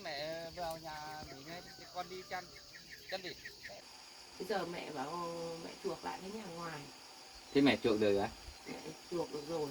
mẹ vào nhà nghỉ ngay thì con đi chăn chăn vịt. Bây giờ mẹ bảo mẹ chuộc lại cái nhà ngoài. Thế mẹ chuộc được á? Mẹ chuộc được rồi.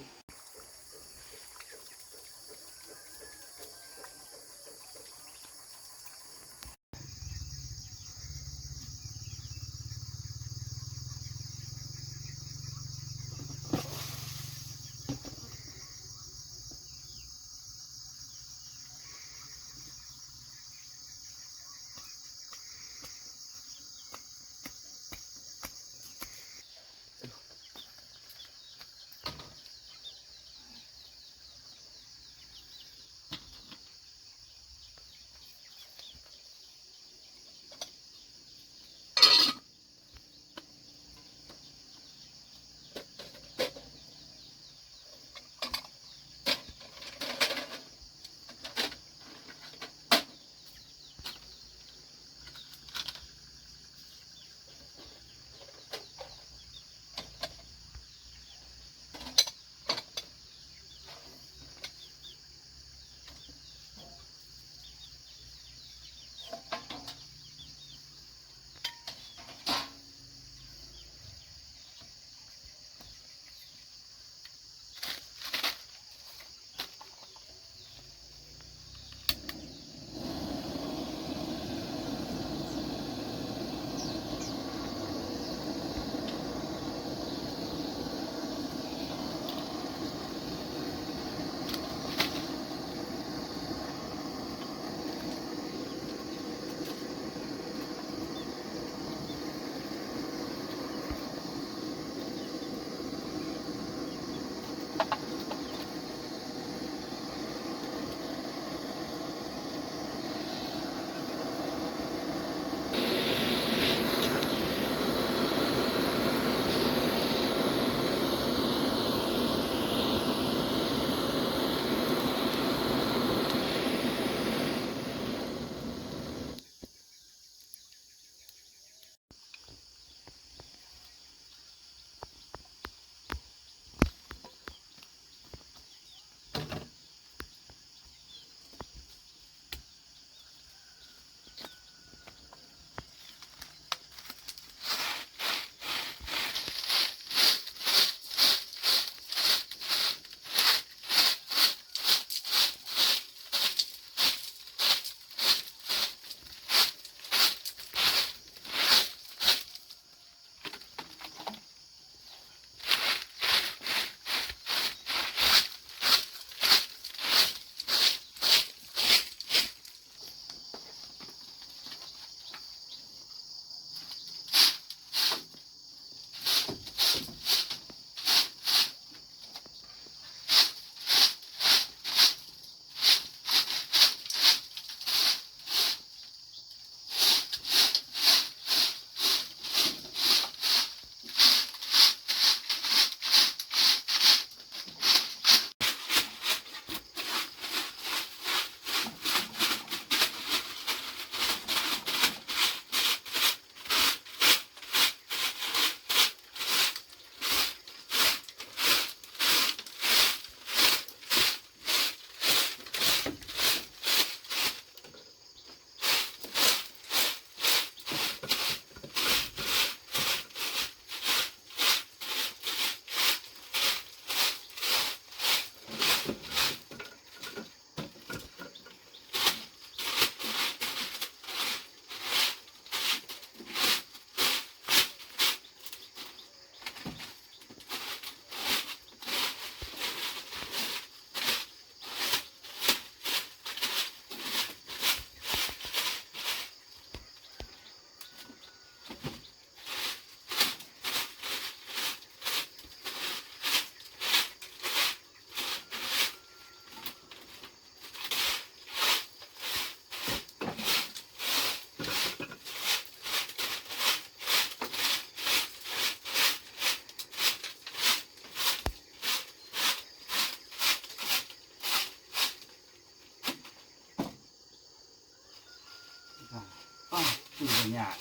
Chủ về nhà.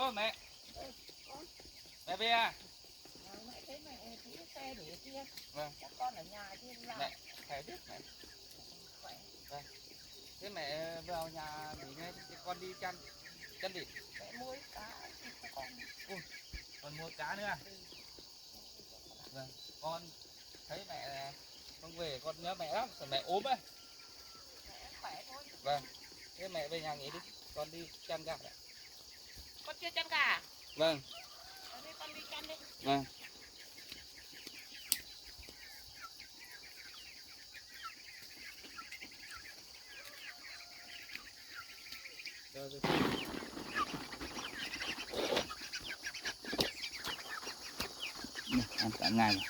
Ô mẹ. Mẹ về à? Mẹ thấy mẹ thấy xe để kia. Vâng. Các con ở nhà kia làm. Mẹ, phải biết mẹ. Vâng. Thế mẹ vào nhà nghỉ ngơi thì con đi chăn đi. Mẹ mua cá cho con. Ui, còn mua cá nữa à? Vâng, con thấy mẹ không về con nhớ mẹ lắm, sợ mẹ ốm ấy. Mẹ khỏe thôi. Vâng, thế mẹ về nhà nghỉ đi, con đi chăn gà. Con chưa chăn gà. Vâng. Thế con đi chăn đi. Vâng. Rồi, rồi. Ăn cả ngày mà.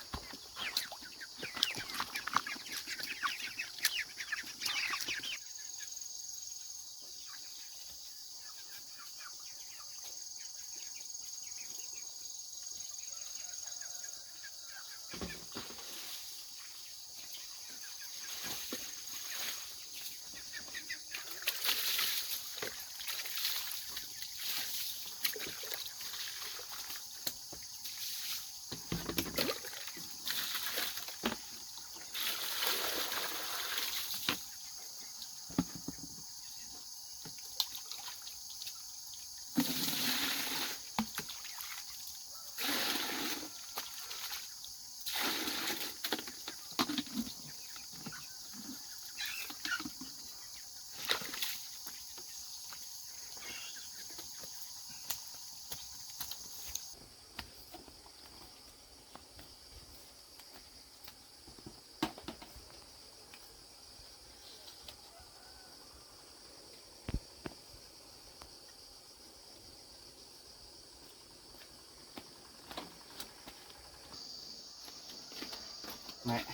Mẹ.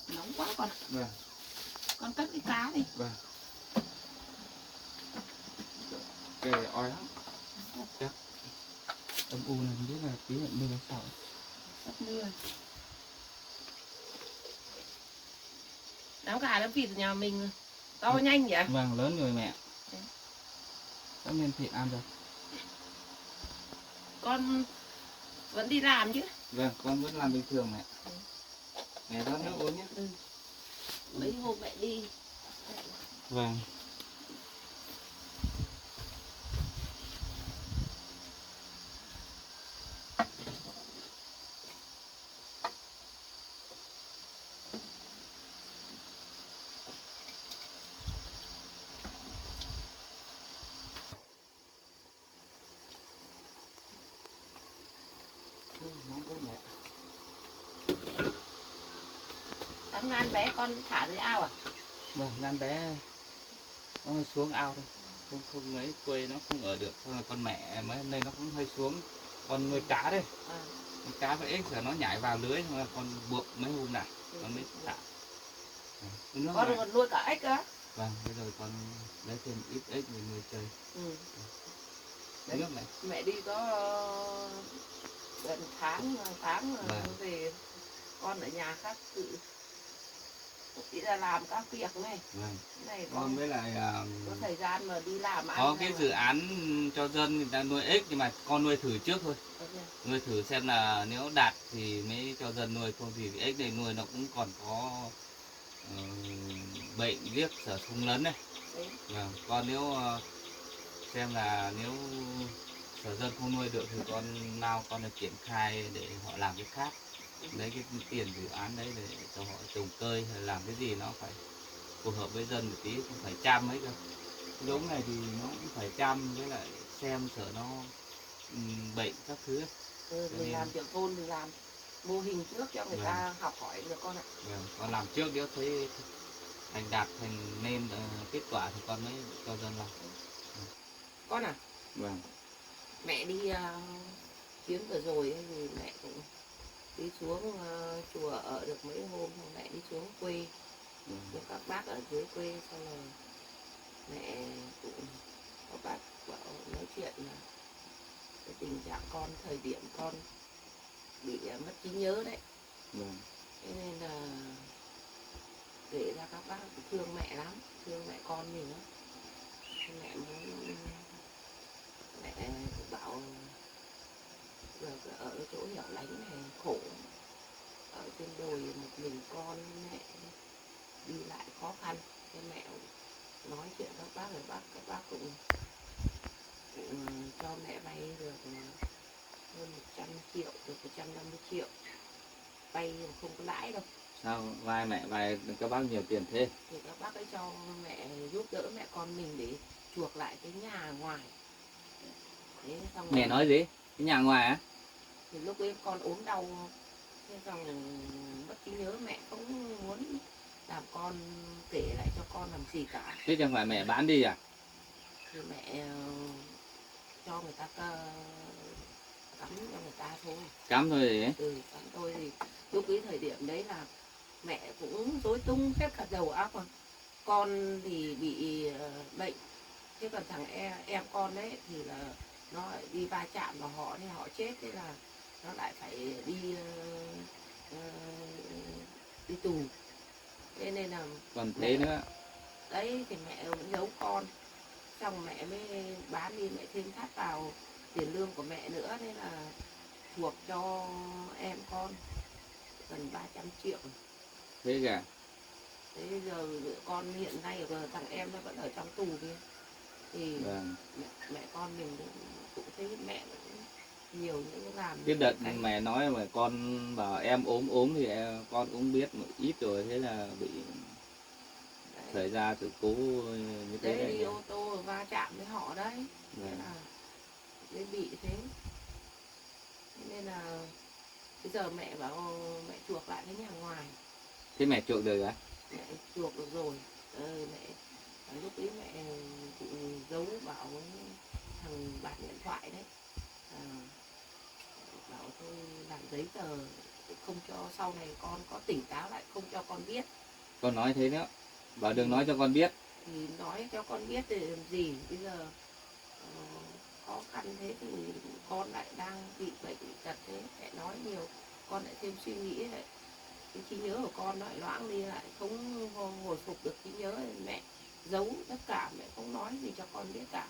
Nóng quá con. Vâng. Con cất cái cá đi. Vâng. Cái oi lắm. Chắc. Âm u này không biết là tí nữa mưa sao. Sắp mưa. Đám gà đám vịt ở nhà mình to nhanh vậy? Vâng, lớn rồi mẹ. Tất nhiên thịt ăn rồi. Con vẫn đi làm chứ? Vâng, con vẫn làm bình thường mẹ. Mẹ rót nước uống nhé. Ừ. Mấy hôm mẹ đi. Vâng. Nóng quá mẹ. Đám ngan bé con thả dưới ao à? Vâng, Lan bé nó hơi xuống ao thôi, không ấy quê nó không ở được, thôi là con mẹ mấy hôm nay nó cũng hơi xuống. Con nuôi cá đây, À. con cá với ếch là nó nhảy vào lưới mà con buộc mấy hôm lại nó mới thả. Con còn nuôi cả ếch á? Vâng, bây giờ con lấy thêm ít ếch để nuôi chơi. Ừ. Nước mẹ. Mẹ đi có gần tháng Vâng. về, con ở nhà khác tự đi ra làm các việc này. Vâng. Này Con con với lại có thời gian mà đi làm ăn có cái dự án cho dân người ta nuôi ếch, nhưng mà con nuôi thử trước thôi, nuôi thử xem là nếu đạt thì mới cho dân nuôi, không thì ếch này nuôi nó cũng còn có bệnh viếc sở sung lấn này. Vâng. Con nếu xem là nếu sở dân không nuôi được thì con nào con là triển khai để họ làm cái khác, lấy cái tiền dự án đấy để cho họ trồng cây hay làm cái gì nó phải phù hợp với dân một tí, không phải chăm ấy cơ. Cái giống này thì nó cũng phải chăm, với lại xem sở nó bệnh các thứ ấy. Mình làm trưởng thôn mình làm mô hình trước cho người ta học hỏi được con ạ. Vâng. Con làm trước nếu thấy thành đạt thành nên kết quả thì con mới cho dân làm. Con à? Vâng. Mẹ đi chuyến vừa rồi ấy, thì mẹ cũng đi xuống chùa ở được mấy hôm, xong mẹ đi xuống quê với các bác ở dưới quê, xong rồi mẹ cũng có bác bảo nói chuyện là cái tình trạng con, thời điểm con bị mất trí nhớ đấy. Vâng. Thế nên là để ra các bác thương mẹ lắm, thương mẹ con mình lắm. Mẹ muốn Mẹ cũng bảo giờ ở chỗ nhỏ lánh này khổ, ở trên đồi một mình con mẹ đi lại khó khăn. Cái mẹ nói chuyện các bác rồi các bác cũng cho mẹ vay được hơn 100 triệu, được 150 triệu, vay không có lãi đâu. Sao vai mẹ vay các bác nhiều tiền thế? Thì các bác ấy cho mẹ giúp đỡ mẹ con mình để chuộc lại cái nhà ngoài. Thế xong Mẹ nói gì? Cái nhà ngoài á? thì lúc ấy con ốm đau, thế xong mất trí nhớ, mẹ không muốn làm con kể lại cho con làm gì cả. Thế chẳng phải mẹ bán đi à? Thì mẹ cho người ta cắm cho người ta thôi. Cắm thôi gì ấy? Cắm thôi. Thì lúc cái thời điểm đấy là mẹ cũng rối tung hết cả đầu óc rồi. Con thì bị bệnh, thế còn thằng em con đấy thì là nó lại đi va chạm vào họ thì họ chết, thế là nó lại phải đi tù. Thế nên là Còn thế nữa. đấy thì mẹ vẫn giấu con, xong mẹ mới bán đi, mẹ thêm thắt vào tiền lương của mẹ nữa, nên là chuộc cho em con gần 300 triệu. Thế cả. Thế giờ con hiện nay thằng em nó vẫn ở trong tù kia, thì Vâng. mẹ con mình cũng thấy mẹ cũng nhiều những làm. Cái đợt mẹ nói mà con bảo em ốm thì con cũng biết một ít rồi, thế là bị xảy ra sự cố như thế đấy. đấy. Đi ô tô va chạm với họ đấy, nên là mới bị thế. Nên là bây giờ mẹ bảo mẹ chuộc lại cái nhà ngoài. Thế mẹ chuộc được à? Mẹ chuộc được rồi. Mẹ lúc ấy mẹ cũng giấu bảo thằng bạn điện thoại đấy, bảo tôi làm giấy tờ không cho sau này con có tỉnh táo lại không cho con biết. Con nói thế nữa, bảo đừng nói cho con biết. Thì nói cho con biết để làm gì, bây giờ khó khăn thế thì con lại đang bị bệnh bị tật thế, mẹ nói nhiều con lại thêm suy nghĩ lại, cái trí nhớ của con lại loãng đi, lại không hồi phục được trí nhớ. Mẹ giấu tất cả, mẹ không nói gì cho con biết cả.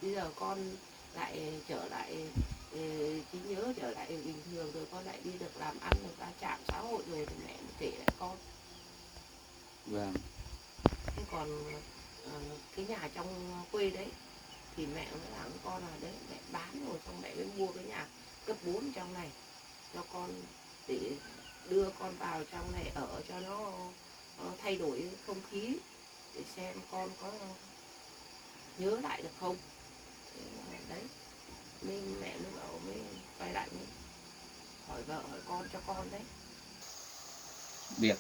Bây giờ con lại trở lại trí nhớ trở lại bình thường rồi, con lại đi được làm ăn được va chạm xã hội rồi, thì mẹ mới kể lại con. Vâng. Thế còn cái nhà trong quê đấy thì mẹ mới bảo với con là đấy mẹ bán rồi, xong mẹ mới mua cái nhà cấp 4 trong này cho con, để đưa con vào trong này ở cho nó thay đổi không khí, để xem con có nhớ lại được không. Đấy nên mẹ mới bảo mới quay lại mới hỏi vợ hỏi con cho con đấy. Việc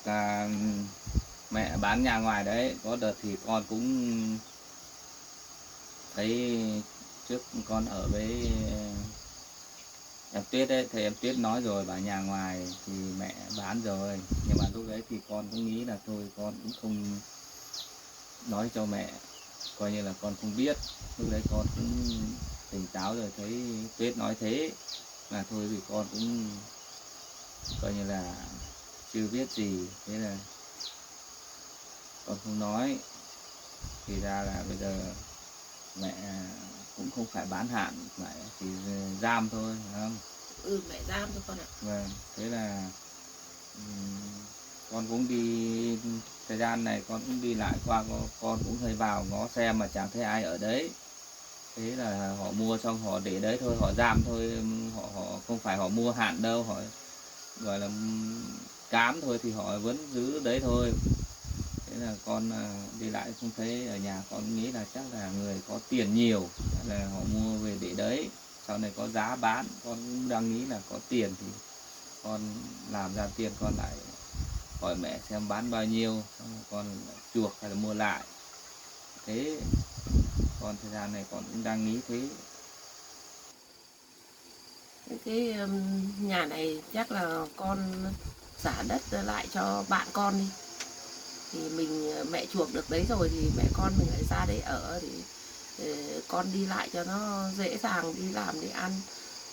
mẹ bán nhà ngoài đấy, có đợt thì con cũng thấy trước con ở với em Tuyết đấy, thầy em Tuyết nói rồi, bảo nhà ngoài thì mẹ bán rồi, nhưng mà lúc đấy thì con cũng nghĩ là thôi con cũng không nói cho mẹ, coi như là con không biết. Lúc đấy con cũng tỉnh táo rồi, thấy Tuyết nói thế là thôi thì con cũng coi như là chưa biết gì, thế là con không nói. Thì ra là bây giờ mẹ cũng không phải bán hạn, mẹ chỉ giam thôi, phải không? Mẹ giam thôi con ạ. Vâng, thế là con cũng đi, thời gian này con cũng đi lại qua, con cũng hơi vào ngó xem mà chẳng thấy ai ở đấy. Thế là họ mua xong họ để đấy thôi, họ giam thôi, họ không phải họ mua hạn đâu, họ gọi là cám thôi, thì họ vẫn giữ đấy thôi. Thế là con đi lại không thấy ở nhà, con nghĩ là chắc là người có tiền nhiều, là họ mua về để đấy, sau này có giá bán. Con cũng đang nghĩ là có tiền thì con làm ra tiền, con lại hỏi mẹ xem bán bao nhiêu, xong rồi con chuộc hay là mua lại. Thế con thời gian này con cũng đang nghĩ thế. Cái nhà này chắc là con xả đất lại cho bạn con đi, thì mình mẹ chuộc được đấy rồi thì mẹ con mình lại ra đấy ở, thì con đi lại cho nó dễ dàng, đi làm đi ăn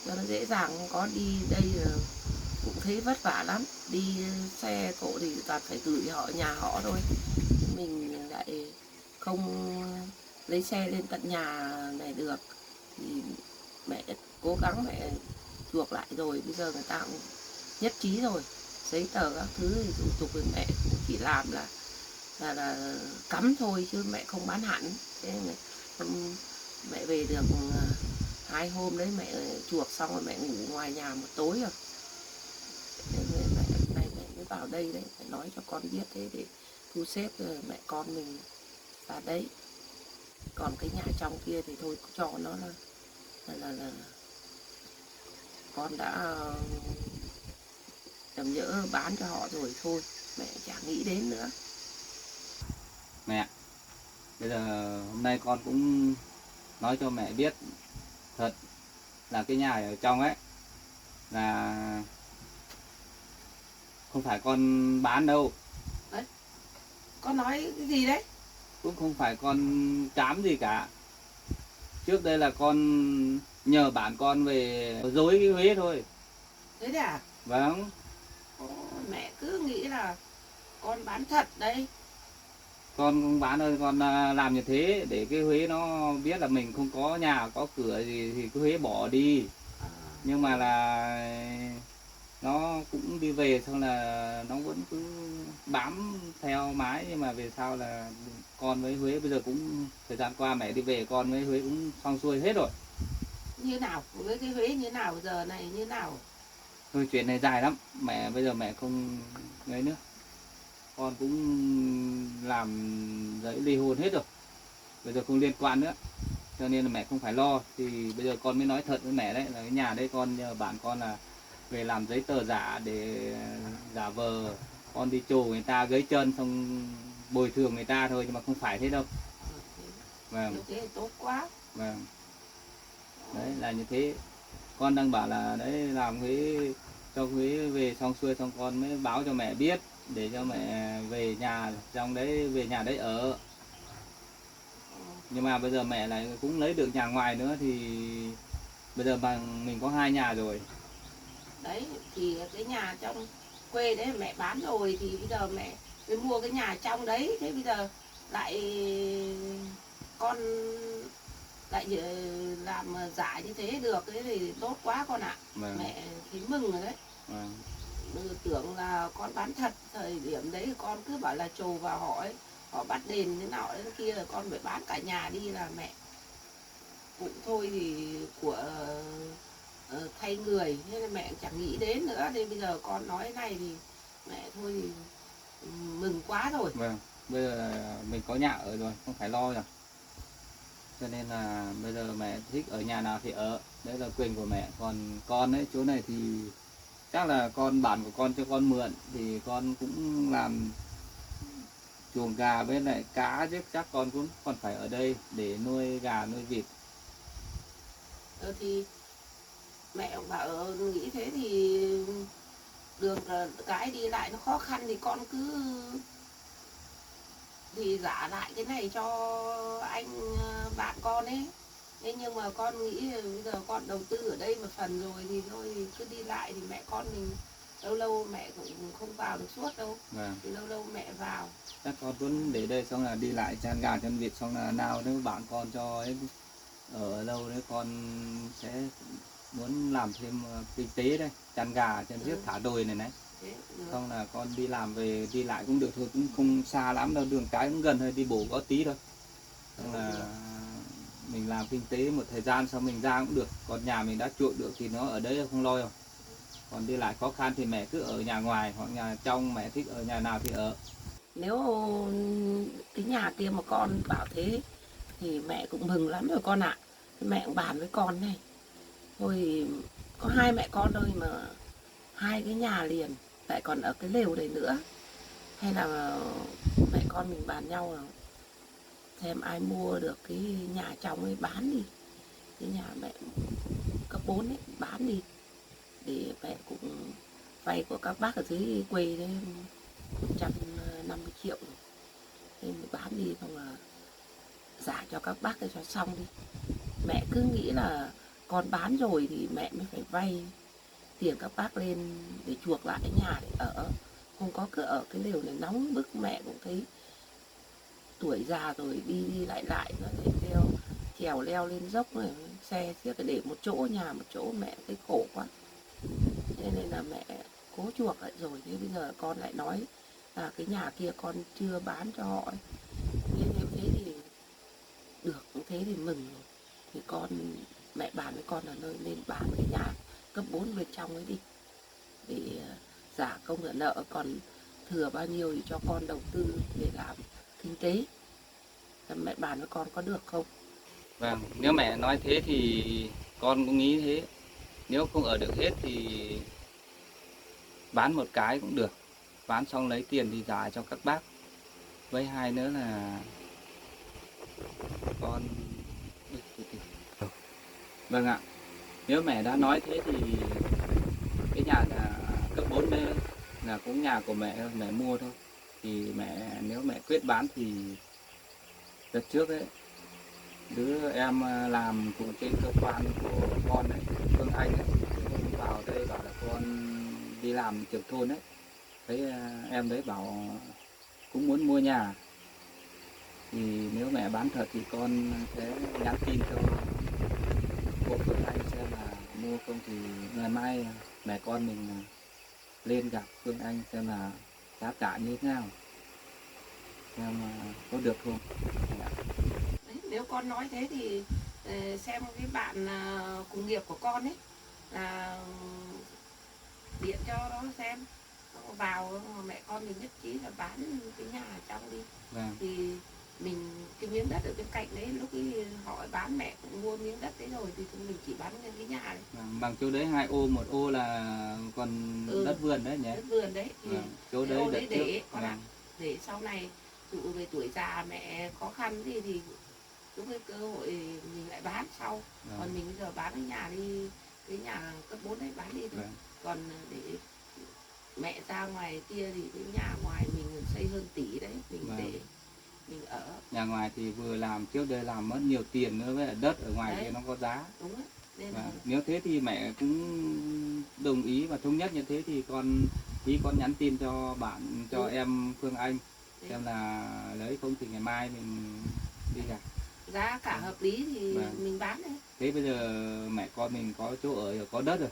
cho nó dễ dàng. Có đi đây cũng thấy vất vả lắm, đi xe cộ thì toàn phải gửi họ nhà họ thôi, mình lại không lấy xe lên tận nhà này được, thì mẹ cố gắng mẹ chuộc lại rồi, bây giờ người ta cũng nhất trí rồi, giấy tờ các thứ thì thủ tục thì mẹ cũng chỉ làm là cắm thôi chứ mẹ không bán hẳn. Thế mẹ về được 2 hôm đấy mẹ chuộc xong rồi mẹ ngủ ngoài nhà một tối rồi. Thế mẹ này mẹ mới vào đây đấy, phải nói cho con biết thế để thu xếp rồi mẹ con mình vào đấy. Còn cái nhà trong kia thì thôi cho nó là con đã tầm nhỡ bán cho họ rồi thôi, mẹ chẳng nghĩ đến nữa. Mẹ, bây giờ hôm nay con cũng nói cho mẹ biết thật là cái nhà ở trong ấy là không phải con bán đâu. Đấy, con nói cái gì đấy? Cũng không phải con trám gì cả. Trước đây là con nhờ bạn con về dối cái Huế thôi. Thế đấy à? Vâng. Mẹ cứ nghĩ là con bán thật đấy. Con không bán đâu, con làm như thế để cái Huế nó biết là mình không có nhà có cửa gì thì cái Huế bỏ đi. Nhưng mà là nó cũng đi về xong là nó vẫn cứ bám theo mãi, nhưng mà về sau là con với Huế bây giờ cũng thời gian qua mẹ đi về con với Huế cũng xong xuôi hết rồi. Như nào? Với cái Huế như nào giờ này như nào? Thôi chuyện này dài lắm, mẹ bây giờ mẹ không ấy nữa. Con cũng làm giấy ly hôn hết rồi, bây giờ không liên quan nữa, cho nên là mẹ không phải lo. Thì bây giờ con mới nói thật với mẹ đấy, là cái nhà đây con nhờ bạn con là về làm giấy tờ giả để giả vờ con đi chồ người ta gấy chân xong bồi thường người ta thôi, nhưng mà không phải thế đâu. Vâng. Thế thì tốt quá. Vâng. Đấy là như thế. Con đang bảo là đấy làm Huế cho Huế về xong xuôi xong con mới báo cho mẹ biết để cho mẹ về nhà trong đấy, về nhà đấy ở. Nhưng mà bây giờ mẹ lại cũng lấy được nhà ngoài nữa thì bây giờ mình có 2 nhà rồi. Đấy thì cái nhà trong quê đấy mẹ bán rồi thì bây giờ mẹ mới mua cái nhà trong đấy. Thế bây giờ lại con lại làm giả như thế được thế thì tốt quá con ạ. Vâng. Mẹ thấy mừng rồi đấy. Vâng. Tưởng là con bán thật, thời điểm đấy con cứ bảo là trồ vào hỏi họ bắt đền thế nào đến kia là con phải bán cả nhà đi là mẹ cũng thôi thì của thay người, thế là mẹ chẳng nghĩ đến nữa. Thì bây giờ con nói này thì mẹ thôi thì mừng quá rồi. Vâng, bây giờ mình có nhà ở rồi, không phải lo rồi. Cho nên là bây giờ mẹ thích ở nhà nào thì ở, đấy là quyền của mẹ. Còn con ấy, chỗ này thì chắc là con bạn của con cho con mượn thì con cũng làm chuồng gà với lại cá chứ chắc con cũng còn phải ở đây để nuôi gà nuôi vịt. Thì mẹ cũng bảo nghĩ thế thì đường cái đi lại nó khó khăn thì con cứ thì giả lại cái này cho anh bạn con ấy. Thế nhưng mà con nghĩ bây giờ con đầu tư ở đây một phần rồi thì thôi thì cứ đi lại thì mẹ con mình lâu lâu mẹ cũng không vào được suốt đâu. Vâng. Thì lâu lâu mẹ vào. Chắc con vẫn để đây xong là đi lại chăn gà chăn vịt xong là nào nếu bạn con cho ấy ở lâu đấy con sẽ muốn làm thêm kinh tế đây, chăn gà chăn giết thả đồi này này. Xong là con đi làm về đi lại cũng được thôi, cũng không xa lắm đâu, đường cái cũng gần thôi, đi bộ có tí thôi. Xong là mình làm kinh tế một thời gian xong mình ra cũng được. Còn nhà mình đã chuộng được thì nó ở đấy không lo rồi. Còn đi lại khó khăn thì mẹ cứ ở nhà ngoài hoặc nhà trong, mẹ thích ở nhà nào thì ở. Nếu cái nhà kia mà con bảo thế thì mẹ cũng mừng lắm rồi con ạ. Mẹ cũng bàn với con này. Thôi có 2 mẹ con thôi mà 2 cái nhà liền, lại còn ở cái lều này nữa. Hay là mẹ con mình bàn nhau là xem ai mua được cái nhà trong ấy bán đi. Cái nhà mẹ cấp 4 ấy bán đi. Để mẹ cũng vay của các bác ở dưới quê đấy 150 triệu rồi. Nên bán đi xong là giả cho các bác cho xong đi. Mẹ cứ nghĩ là con bán rồi thì mẹ mới phải vay tiền các bác lên để chuộc lại cái nhà để ở. Không có cứ ở cái lều này nóng bức, mẹ cũng thấy tuổi già rồi đi lại nó lại theo trèo leo lên dốc này, xe xiết để một chỗ, nhà một chỗ, mẹ thấy khổ quá. Thế nên là mẹ cố chuộc lại rồi. Thế bây giờ con lại nói là cái nhà kia con chưa bán cho họ ấy. Nếu thế thì được, thế thì mừng rồi. Thì mẹ bàn với con là nên bán cái nhà cấp 4 bên trong ấy đi, để giả công trả nợ, còn thừa bao nhiêu thì cho con đầu tư để làm kinh tế. Mẹ bàn với con có được không? Vâng, nếu mẹ nói thế thì con cũng nghĩ thế. Nếu không ở được hết thì bán một cái cũng được. Bán xong lấy tiền thì trả cho các bác. Với hai nữa là con... Vâng ạ, nếu mẹ đã nói thế thì cái nhà là cấp 4 đây là cũng nhà của mẹ mua thôi. Thì nếu mẹ quyết bán thì đợt trước ấy, đứa em làm cùng trên cơ quan của con đấy, Phương Anh ấy, vào đây bảo là con đi làm trưởng thôn đấy, thấy em đấy bảo cũng muốn mua nhà. Thì nếu mẹ bán thật thì con sẽ nhắn tin cho cô Phương Anh xem là mua không, thì ngày mai mẹ con mình lên gặp Phương Anh xem là giá cả như thế nào, xem có được không. Đấy, nếu con nói thế thì xem cái bạn cùng nghiệp của con ấy là điện cho nó xem, vào mẹ con mình nhất trí là bán cái nhà ở trong đi. Vâng. Thì mình cái miếng đất ở bên cạnh đấy, lúc ấy họ bán mẹ cũng mua miếng đất đấy rồi, thì mình chỉ bán cái nhà đấy. Bằng chỗ đấy 2 ô, 1 ô là còn đất vườn đấy nhỉ? Đất vườn đấy. Thì chỗ đấy đấy để con ạ. Vâng. Để sau này dụ về tuổi già mẹ khó khăn thì lúc cái cơ hội mình lại bán sau. Còn mình bây giờ bán cái nhà đi, cái nhà cấp 4 đấy bán đi thôi. Còn để mẹ ra ngoài kia thì cái nhà ngoài mình xây hơn tỷ đấy, mình để mình ở. Nhà ngoài thì vừa làm, trước đây làm mất nhiều tiền nữa, với đất ở ngoài kia nó có giá. Đúng đấy. Nên nếu thế thì mẹ cũng đồng ý và thống nhất như thế thì con nhắn tin cho bạn, cho em Phương Anh xem là lấy không thì ngày mai mình đi gặp. Giá cả hợp lý thì mình bán đấy. Thế bây giờ mẹ con mình có chỗ ở rồi, có đất rồi.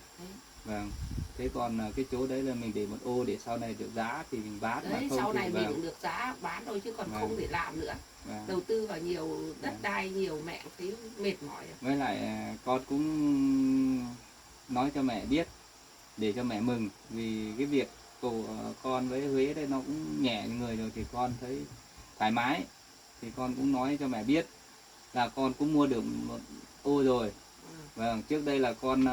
Vâng. Thế còn cái chỗ đấy là mình để một ô để sau này được giá thì mình bán. Đấy, sau này mình cũng được giá bán thôi, chứ còn không để làm nữa. Đầu tư vào nhiều đất đai nhiều mẹ thấy mệt mỏi rồi. Với lại con cũng nói cho mẹ biết để cho mẹ mừng, vì cái việc của con với Huế đây nó cũng nhẹ người rồi thì con thấy thoải mái. Thì con cũng nói cho mẹ biết là con cũng mua được một ô rồi. Vâng, trước đây là con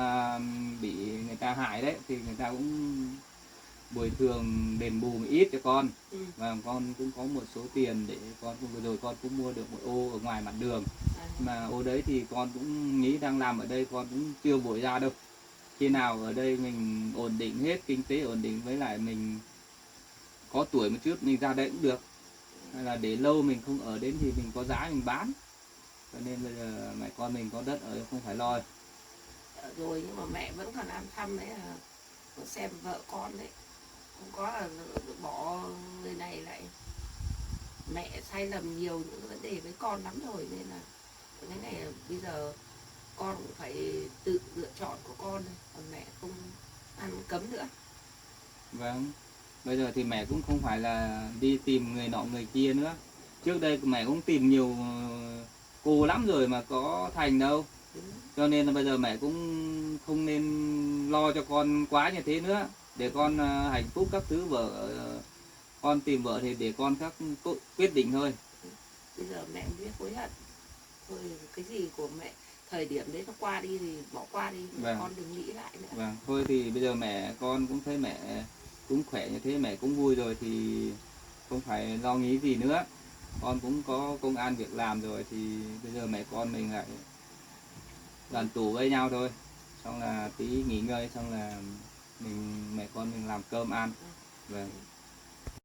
bị người ta hại đấy, thì người ta cũng bồi thường đền bù một ít cho con. Và con cũng có một số tiền để con vừa rồi con cũng mua được một ô ở ngoài mặt đường. Mà ô đấy thì con cũng nghĩ đang làm ở đây con cũng chưa vội ra đâu. Khi nào ở đây mình ổn định hết, kinh tế ổn định, với lại mình có tuổi một chút mình ra đây cũng được. Hay là để lâu mình không ở đến thì mình có giá mình bán. Cho nên bây giờ mẹ con mình có đất ở không phải lo. Rồi nhưng mà mẹ vẫn còn ăn thăm đấy, là xem vợ con đấy, không có là bỏ người này lại. Mẹ sai lầm nhiều những vấn đề với con lắm rồi, nên là cái này bây giờ con cũng phải tự lựa chọn của con thôi, còn mẹ không ăn cấm nữa. Vâng, bây giờ thì mẹ cũng không phải là đi tìm người nọ người kia nữa. Trước đây mẹ cũng tìm nhiều cô lắm rồi mà có thành đâu. Cho nên là bây giờ mẹ cũng không nên lo cho con quá như thế nữa. Để con hạnh phúc các thứ, vợ con tìm vợ thì để con các quyết định thôi. Bây giờ mẹ biết hối hận thôi, cái gì của mẹ thời điểm đấy nó qua đi thì bỏ qua đi. Con đừng nghĩ lại nữa. Vâng, thôi thì bây giờ con cũng thấy mẹ cũng khỏe như thế, mẹ cũng vui rồi thì không phải lo nghĩ gì nữa. Con cũng có công ăn việc làm rồi thì bây giờ mẹ con mình lại đoàn tụ với nhau thôi. Xong là tí nghỉ ngơi, xong là mẹ con mình làm cơm ăn. Vâng.